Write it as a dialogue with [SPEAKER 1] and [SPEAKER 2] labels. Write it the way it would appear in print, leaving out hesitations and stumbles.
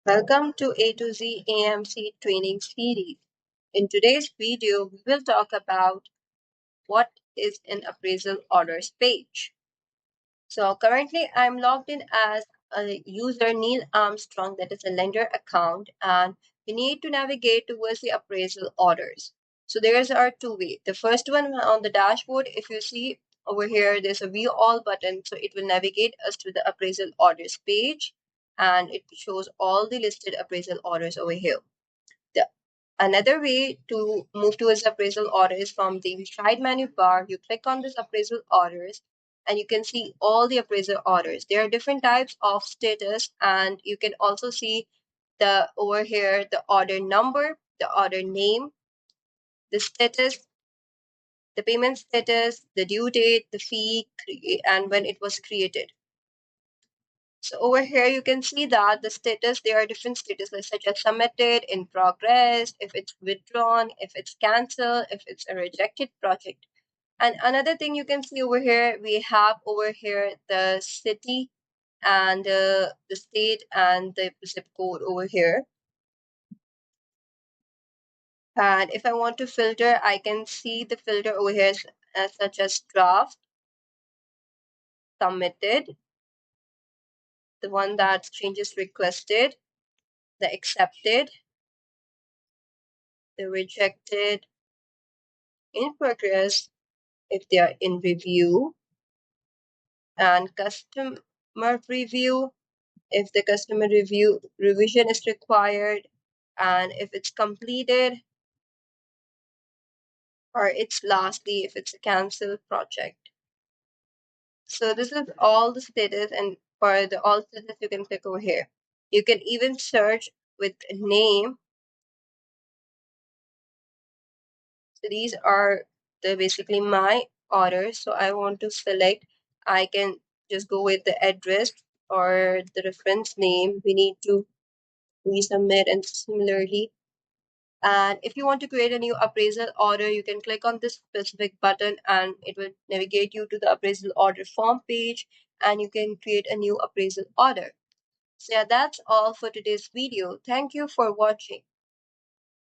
[SPEAKER 1] Welcome to A2Z AMC Training Series. In today's video, we will talk about what is an appraisal orders page. So currently I'm logged in as a user Neil Armstrong, that is a lender account, and we need to navigate towards the appraisal orders. So there's our two ways. The first one on the dashboard, if you see over here, there's a view all button. So it will navigate us to the appraisal orders page and it shows all the listed appraisal orders over here. Another way to move towards appraisal order is from the side menu bar. You click on this appraisal orders and you can see all the appraisal orders. There are different types of status, and you can also see the over here the order number, the order name, the status, the payment status, the due date, the fee, and when it was created. So over here, you can see that the status, there are different statuses such as submitted, in progress, if it's withdrawn, if it's cancelled, if it's a rejected project. And another thing you can see over here, we have over here the city and the state and the zip code over here. And if I want to filter, I can see the filter over here such as draft, submitted, the one that changes requested, the accepted, the rejected, in progress if they are in review, and customer review if the customer review revision is required, and if it's completed, or it's lastly if it's a cancelled project. So this is all the status, and for the all status you can click over here. You can even search with name. So these are the basically my orders. So I want to select, I can just go with the address or the reference name we need to resubmit, and similarly. And if you want to create a new appraisal order, you can click on this specific button and it will navigate you to the appraisal order form page, and you can create a new appraisal order. So yeah, that's all for today's video. Thank you for watching.